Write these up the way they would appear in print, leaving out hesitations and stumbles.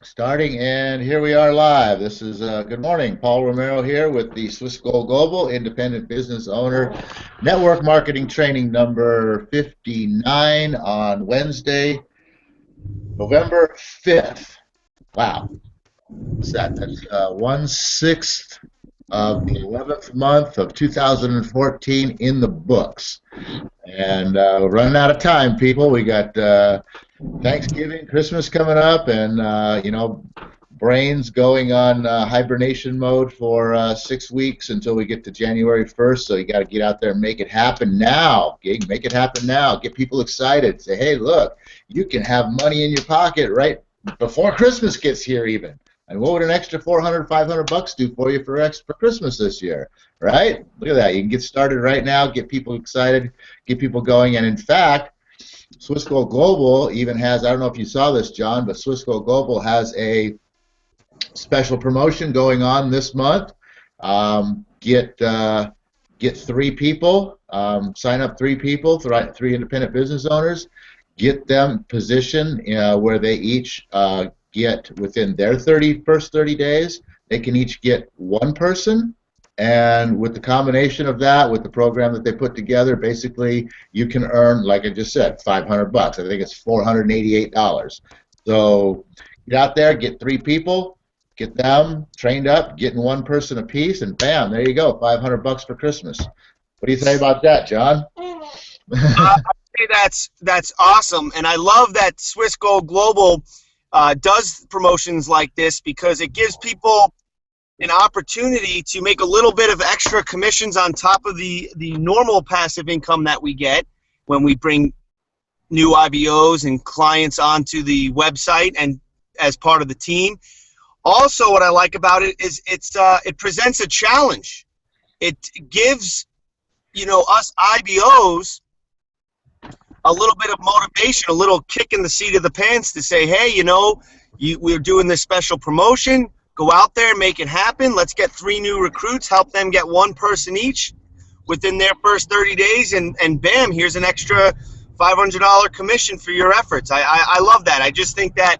Starting, and here we are live. This is good morning. Paul Romero here with the Swiss Gold Global Independent Business Owner Network Marketing Training number 59 on Wednesday, November 5th. Wow. What's that? That's 1/6 of the 11th month of 2014 in the books. And we're running out of time, people. We got Thanksgiving, Christmas coming up, and brains going on hibernation mode for 6 weeks until we get to January 1st. So you got to get out there and make it happen now. Make it happen now. Get people excited. Say, hey, look, you can have money in your pocket right before Christmas gets here, even. And what would an extra $400, $500 do for you for Christmas this year, right? Look at that. You can get started right now, get people excited, get people going. And in fact, Swiss Gold Global even has, I don't know if you saw this, John, but Swiss Gold Global has a special promotion going on this month. Get 3 people, sign up 3 people, 3 independent business owners, get them positioned where they each get within their first 30 days. They can each get 1 person, and with the combination of that, with the program that they put together, basically you can earn, like I just said, $500. I think it's $488. So get out there, get 3 people, get them trained up, getting 1 person apiece, and bam, there you go, $500 for Christmas. What do you say about that, John? I say that's awesome, and I love that Swiss Gold Global does promotions like this because it gives people an opportunity to make a little bit of extra commissions on top of the normal passive income that we get when we bring new IBOs and clients onto the website and as part of the team. Also, what I like about it is it presents a challenge. It gives us IBOs a little bit of motivation, a little kick in the seat of the pants to say, hey, we're doing this special promotion. Go out there, make it happen. Let's get 3 new recruits, help them get 1 person each within their first 30 days, and bam, here's an extra $500 commission for your efforts. I love that. I just think that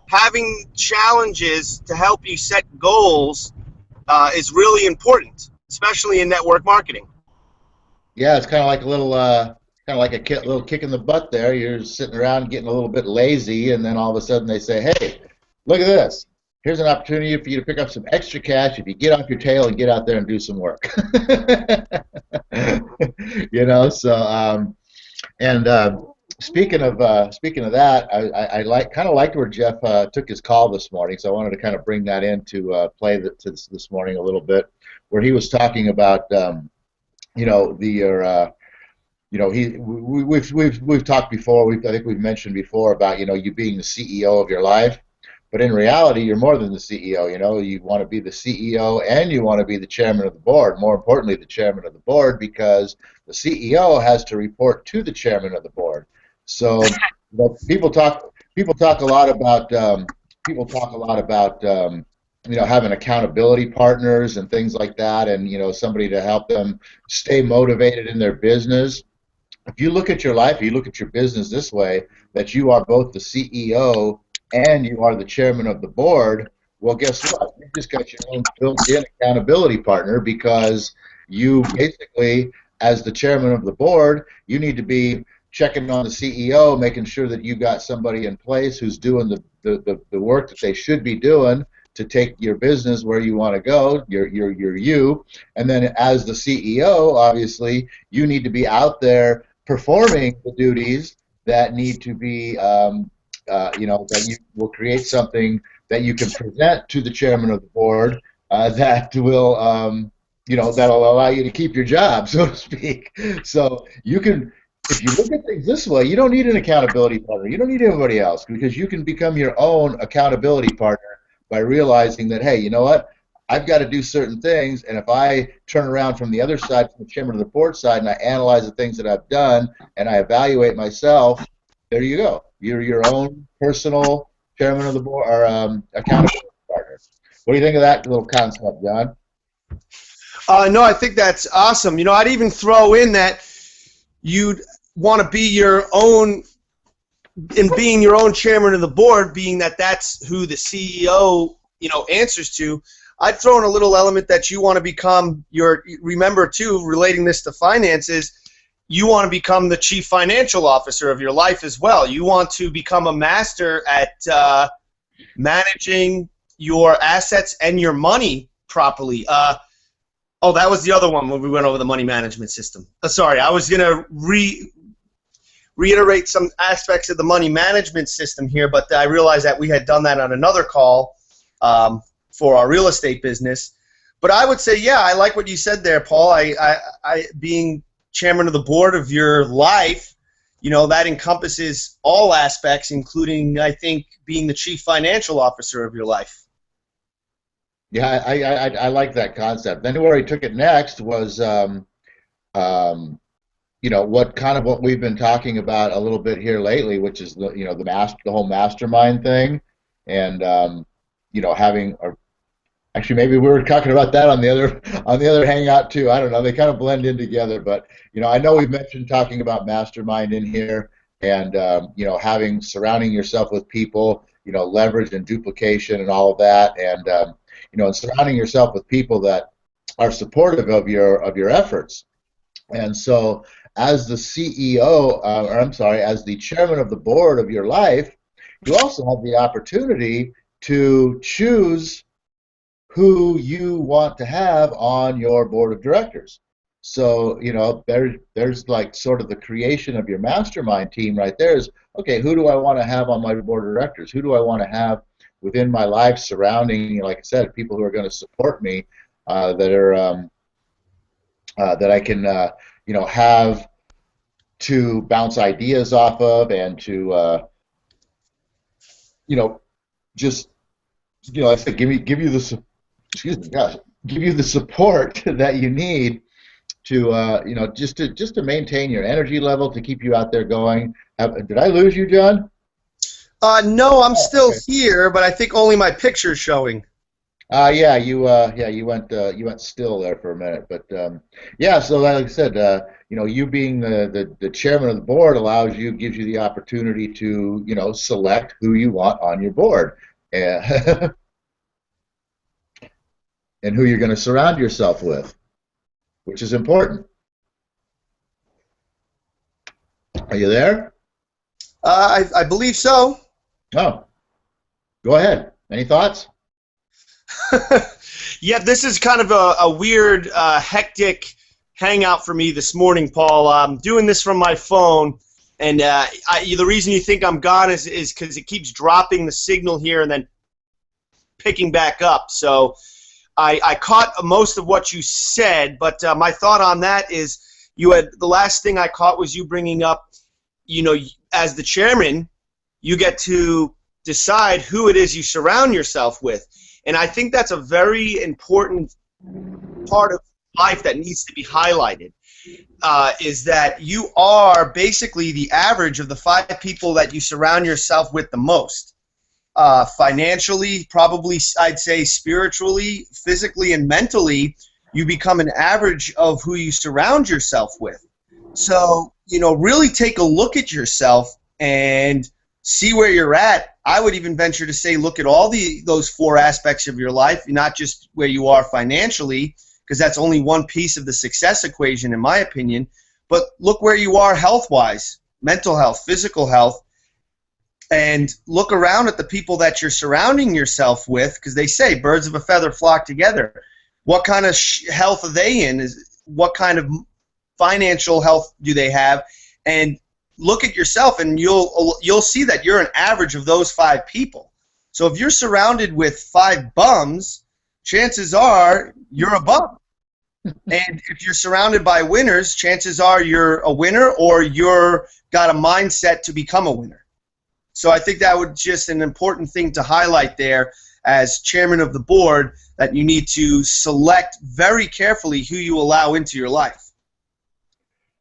having challenges to help you set goals is really important, especially in network marketing. Yeah, it's kind of like a little little kick in the butt there. You're sitting around getting a little bit lazy, and then all of a sudden they say, hey, look at this. Here's an opportunity for you to pick up some extra cash if you get off your tail and get out there and do some work. Speaking of that, I kind of liked where Jeff took his call this morning, so I wanted to kind of bring that into play this morning a little bit, where he was talking about we've talked before. I think we've mentioned before about you being the CEO of your life, but in reality, you're more than the CEO. You want to be the CEO and you want to be the chairman of the board. More importantly, the chairman of the board, because the CEO has to report to the chairman of the board. So people talk a lot about having accountability partners and things like that, and somebody to help them stay motivated in their business. If you look at your life, you look at your business this way, that you are both the CEO and you are the chairman of the board, well, guess what? You just got your own built-in accountability partner, because you basically, as the chairman of the board, you need to be checking on the CEO, making sure that you got somebody in place who's doing the work that they should be doing to take your business where you want to go, you. And then as the CEO, obviously, you need to be out there performing the duties that need to be, that you will create something that you can present to the chairman of the board that will, that'll allow you to keep your job, so to speak. So you can, if you look at things this way, you don't need an accountability partner. You don't need anybody else, because you can become your own accountability partner by realizing that, hey, you know what? I've got to do certain things, and if I turn around from the other side, from the chairman of the board side, and I analyze the things that I've done, and I evaluate myself, there you go. You're your own personal chairman of the board, or accountability partner. What do you think of that little concept, John? No, I think that's awesome. I'd even throw in that you'd want to be your own in being your own chairman of the board, being that that's who the CEO, answers to, I'd throw in a little element that you want to become remember too, relating this to finances, you want to become the chief financial officer of your life as well. You want to become a master at managing your assets and your money properly. Oh, that was the other one when we went over the money management system. Sorry, I was going to reiterate some aspects of the money management system here, but I realized that we had done that on another call for our real estate business. But I would say, yeah, I like what you said there, Paul. I being chairman of the board of your life, that encompasses all aspects, including, I think, being the chief financial officer of your life. Yeah, I like that concept. Then where he took it next was, what we've been talking about a little bit here lately, which is the whole mastermind thing, and actually maybe we were talking about that on the other hangout too. I don't know. They kind of blend in together, but I know we've mentioned talking about mastermind in here, and surrounding yourself with people, leverage and duplication and all of that, and and surrounding yourself with people that are supportive of your efforts. And so, as the CEO, as the chairman of the board of your life, you also have the opportunity to choose who you want to have on your board of directors. So, there's like sort of the creation of your mastermind team right there is, okay, who do I want to have on my board of directors? Who do I want to have within my life surrounding, like I said, people who are going to support me, that I can, have to bounce ideas off of, and to, just, I said, give you the, give you the support that you need to, just to maintain your energy level, to keep you out there going. Did I lose you, John? No, I'm still here, but I think only my picture's showing. You went still there for a minute, but yeah. So like I said, you being the chairman of the board gives you the opportunity to select who you want on your board, and and who you're going to surround yourself with, which is important. Are you there? I believe so. Oh, go ahead. Any thoughts? Yeah, this is kind of a weird, hectic hangout for me this morning, Paul. I'm doing this from my phone, and the reason you think I'm gone is because it keeps dropping the signal here and then picking back up. So I caught most of what you said, but my thought on that is the last thing I caught was you bringing up, as the chairman, you get to decide who it is you surround yourself with. And I think that's a very important part of life that needs to be highlighted, is that you are basically the average of the 5 people that you surround yourself with the most. Financially, probably, I'd say spiritually, physically, and mentally, you become an average of who you surround yourself with. So, really take a look at yourself and see where you're at. I would even venture to say look at all those 4 aspects of your life, not just where you are financially, because that's only one piece of the success equation in my opinion, but look where you are health-wise, mental health, physical health, and look around at the people that you're surrounding yourself with, because they say birds of a feather flock together. What kind of health are they in? What kind of financial health do they have? And look at yourself, and you'll see that you're an average of those 5 people. So if you're surrounded with 5 bums, chances are you're a bum. And if you're surrounded by winners, chances are you're a winner, or you're got a mindset to become a winner. So I think that would just an important thing to highlight there as chairman of the board, that you need to select very carefully who you allow into your life.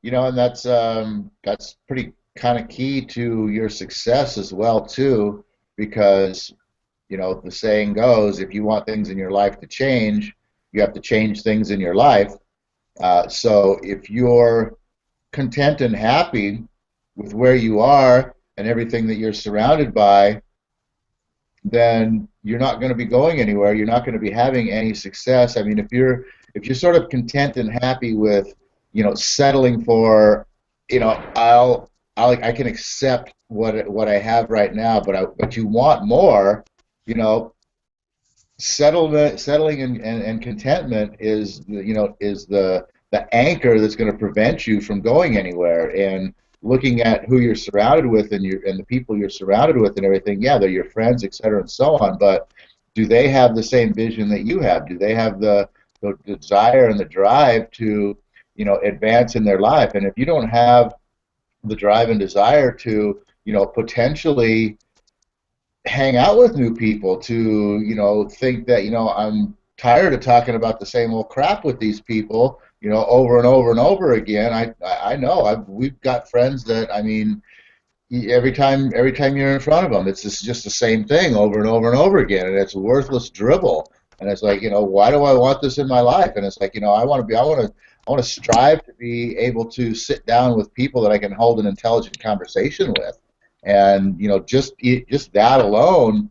And that's pretty kind of key to your success as well too, because the saying goes, if you want things in your life to change, you have to change things in your life. So if you're content and happy with where you are, and everything that you're surrounded by, then you're not going to be going anywhere. You're not going to be having any success. I mean, if you're sort of content and happy with, settling for, I can accept what I have right now, but you want more, you know, settling and contentment is, is the anchor that's going to prevent you from going anywhere. And looking at who you're surrounded with and the people you're surrounded with and everything, yeah, they're your friends, et cetera, and so on. But do they have the same vision that you have? Do they have the desire and the drive to, advance in their life? And if you don't have the drive and desire to, potentially hang out with new people, to, think that, I'm tired of talking about the same old crap with these people, over and over and over again. I know we've got friends that, I mean, every time you're in front of them, it's just the same thing over and over and over again, and it's worthless dribble. And it's like, why do I want this in my life? And it's like, I want to strive to be able to sit down with people that I can hold an intelligent conversation with. And just that alone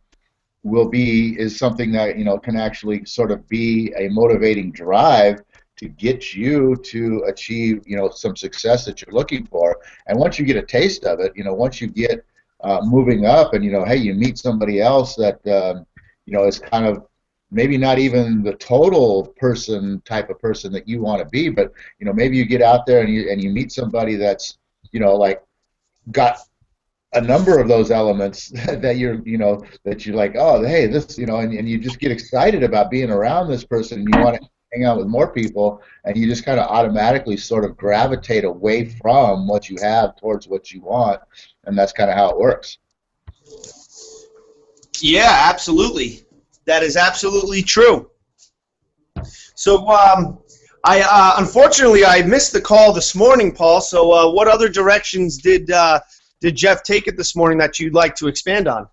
is something that can actually sort of be a motivating drive to get you to achieve some success that you're looking for. And once you get a taste of it, once you get moving up, and hey, you meet somebody else that is kind of maybe not even the total type of person that you want to be, but maybe you get out there and you meet somebody that's like got a number of those elements that you're like, oh, hey, this, and you just get excited about being around this person, and you want to hang out with more people, and you just kind of automatically sort of gravitate away from what you have towards what you want, and that's kind of how it works. Yeah, absolutely. That is absolutely true. So unfortunately I missed the call this morning, Paul. So what other directions did Jeff take it this morning that you'd like to expand on?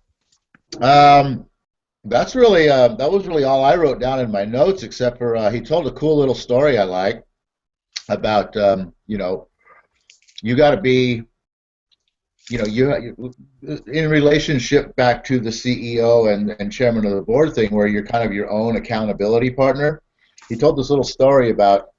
That was really all I wrote down in my notes, except for he told a cool little story I like about you got to be you in relationship back to the CEO and chairman of the board thing, where you're kind of your own accountability partner. He told this little story about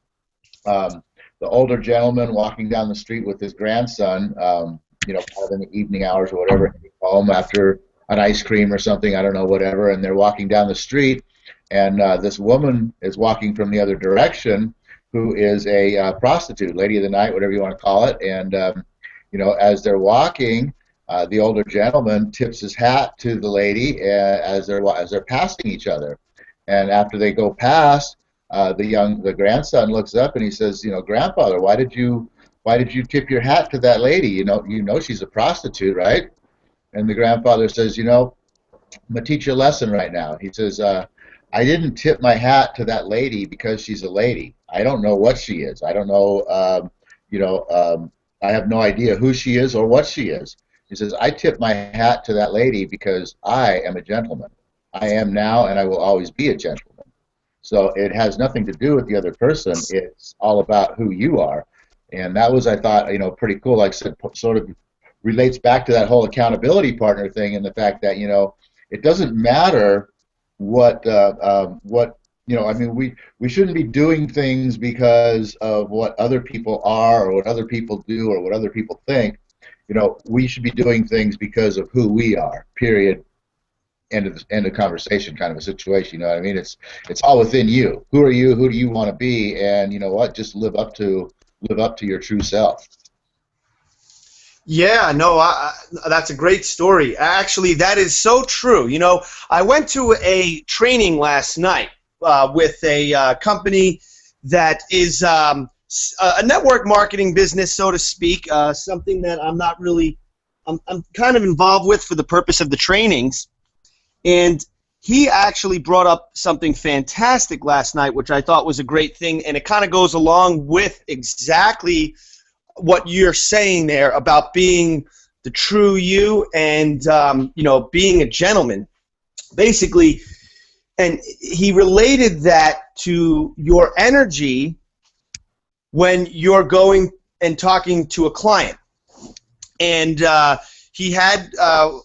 the older gentleman walking down the street with his grandson, kind of in the evening hours or whatever, home after an ice cream or something, I don't know, whatever, and they're walking down the street, and this woman is walking from the other direction, who is a prostitute, lady of the night, whatever you want to call it, and as they're walking, the older gentleman tips his hat to the lady as they're passing each other, and after they go past, the grandson looks up and he says, Grandfather, why did you tip your hat to that lady? You know she's a prostitute, right? And the grandfather says, I'm going to teach you a lesson right now. He says, I didn't tip my hat to that lady because she's a lady. I don't know what she is. I don't know, I have no idea who she is or what she is. He says, I tip my hat to that lady because I am a gentleman. I am now, and I will always be a gentleman. So it has nothing to do with the other person. It's all about who you are. And that was, I thought, pretty cool. Like I said, sort of relates back to that whole accountability partner thing, and the fact that it doesn't matter what I mean, we shouldn't be doing things because of what other people are or what other people do or what other people think. We should be doing things because of who we are. Period. End of conversation, kind of a situation. You know what I mean? It's all within you. Who are you? Who do you want to be? And you know what? Just live up to your true self. Yeah, no, that's a great story. Actually, that is so true. I went to a training last night with a company that is a network marketing business, so to speak, something that I'm kind of involved with for the purpose of the trainings. And he actually brought up something fantastic last night, which I thought was a great thing, and it kind of goes along with exactly what you're saying there about being the true you and being a gentleman, basically. And he related that to your energy when you're going and talking to a client. And he had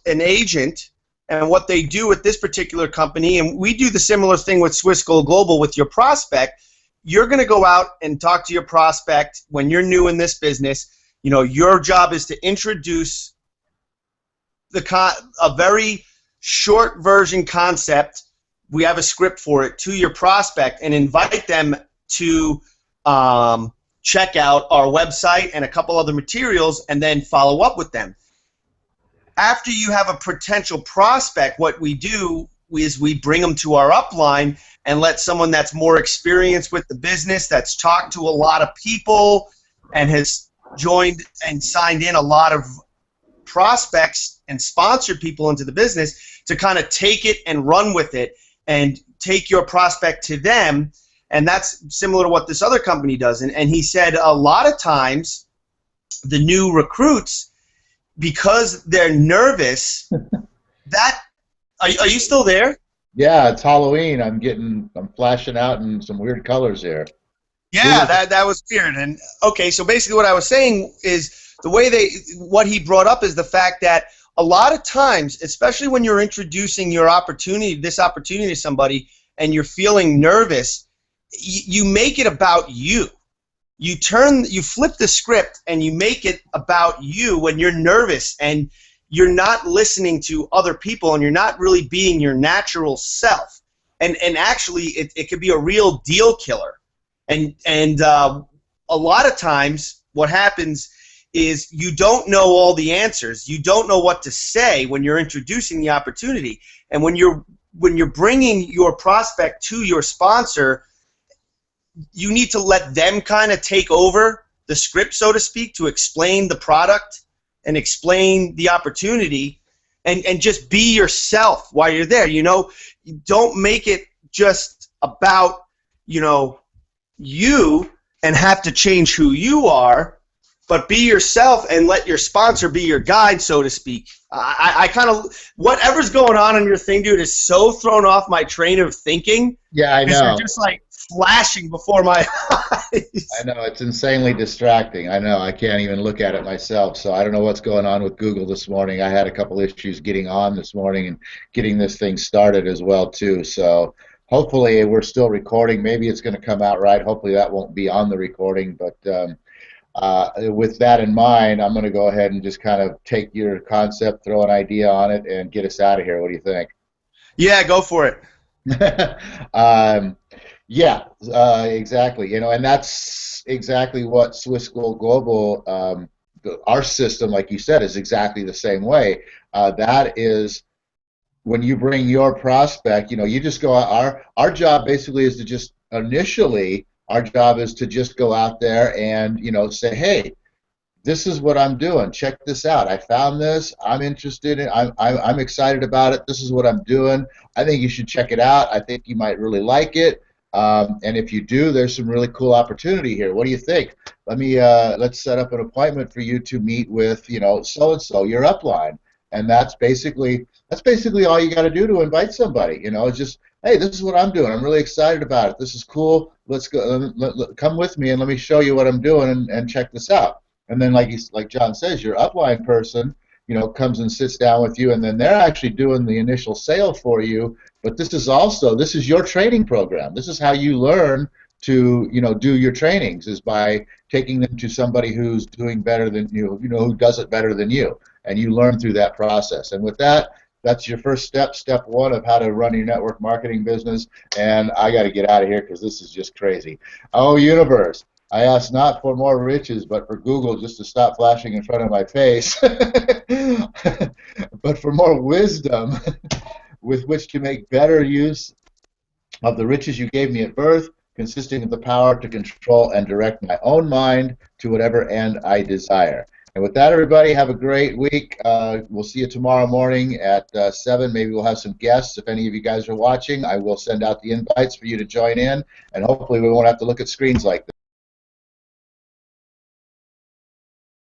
an agent, and what they do with this particular company, and we do the similar thing with Swiss Gold Global with your prospect. You're going to go out and talk to your prospect when you're new in this business. You know, your job is to introduce a very short version concept. We have a script for it to your prospect, and invite them to check out our website and a couple other materials, and then follow up with them. After you have a potential prospect, what we do is we bring them to our upline and let someone that's more experienced with the business, that's talked to a lot of people and has joined and signed in a lot of prospects and sponsored people into the business, to kind of take it and run with it and take your prospect to them. And that's similar to what this other company does. And he said a lot of times the new recruits, because they're nervous, are you still there? Yeah, it's Halloween. I'm flashing out in some weird colors here. Yeah, that was weird. And okay, so basically what I was saying is what he brought up is the fact that a lot of times, especially when you're introducing this opportunity to somebody and you're feeling nervous, you make it about you. You flip the script and you make it about you when you're nervous and you're not listening to other people and you're not really being your natural self. And actually, it could be a real deal killer. And a lot of times, what happens is you don't know all the answers. You don't know what to say when you're introducing the opportunity. And when you're bringing your prospect to your sponsor, you need to let them kind of take over the script, so to speak, to explain the product and explain the opportunity, and just be yourself while you're there. You know, don't make it just about, you and have to change who you are, but be yourself and let your sponsor be your guide, so to speak. I kind of, whatever's going on in your thing, dude, is so thrown off my train of thinking. Yeah, I know. You're just like flashing before my eyes. I know, it's insanely distracting. I know, I can't even look at it myself, so I don't know what's going on with Google this morning. I had a couple issues getting on this morning and getting this thing started as well, too. So hopefully we're still recording. Maybe it's going to come out right. Hopefully that won't be on the recording, but with that in mind, I'm going to go ahead and just kind of take your concept, throw an idea on it, and get us out of here. What do you think? Yeah, go for it. Yeah, exactly. And that's exactly what Swiss Gold Global, our system, like you said, is exactly the same way. That is, when you bring your prospect, you just go out. Our job basically is to just initially, our job is to just go out there and say, hey, this is what I'm doing. Check this out. I found this. I'm interested in. I'm excited about it. This is what I'm doing. I think you should check it out. I think you might really like it. And if you do, there's some really cool opportunity here. What do you think? Let's set up an appointment for you to meet with so and so, your upline. And that's basically all you got to do to invite somebody. It's just, hey, this is what I'm doing. I'm really excited about it. This is cool. Let's go. Come with me and let me show you what I'm doing and check this out. And then, like John says, your upline person, comes and sits down with you, and then they're actually doing the initial sale for you. But this is your training program. This is how you learn to, do your trainings, is by taking them to somebody who's doing better than you, who does it better than you, and you learn through that process. And with that, that's your first step one of how to run your network marketing business. And I got to get out of here because this is just crazy. Oh, universe, I ask not for more riches, but for Google just to stop flashing in front of my face, but for more wisdom with which to make better use of the riches you gave me at birth, consisting of the power to control and direct my own mind to whatever end I desire. And with that, everybody, have a great week. We'll see you tomorrow morning at 7. Maybe we'll have some guests. If any of you guys are watching, I will send out the invites for you to join in, and hopefully we won't have to look at screens like this.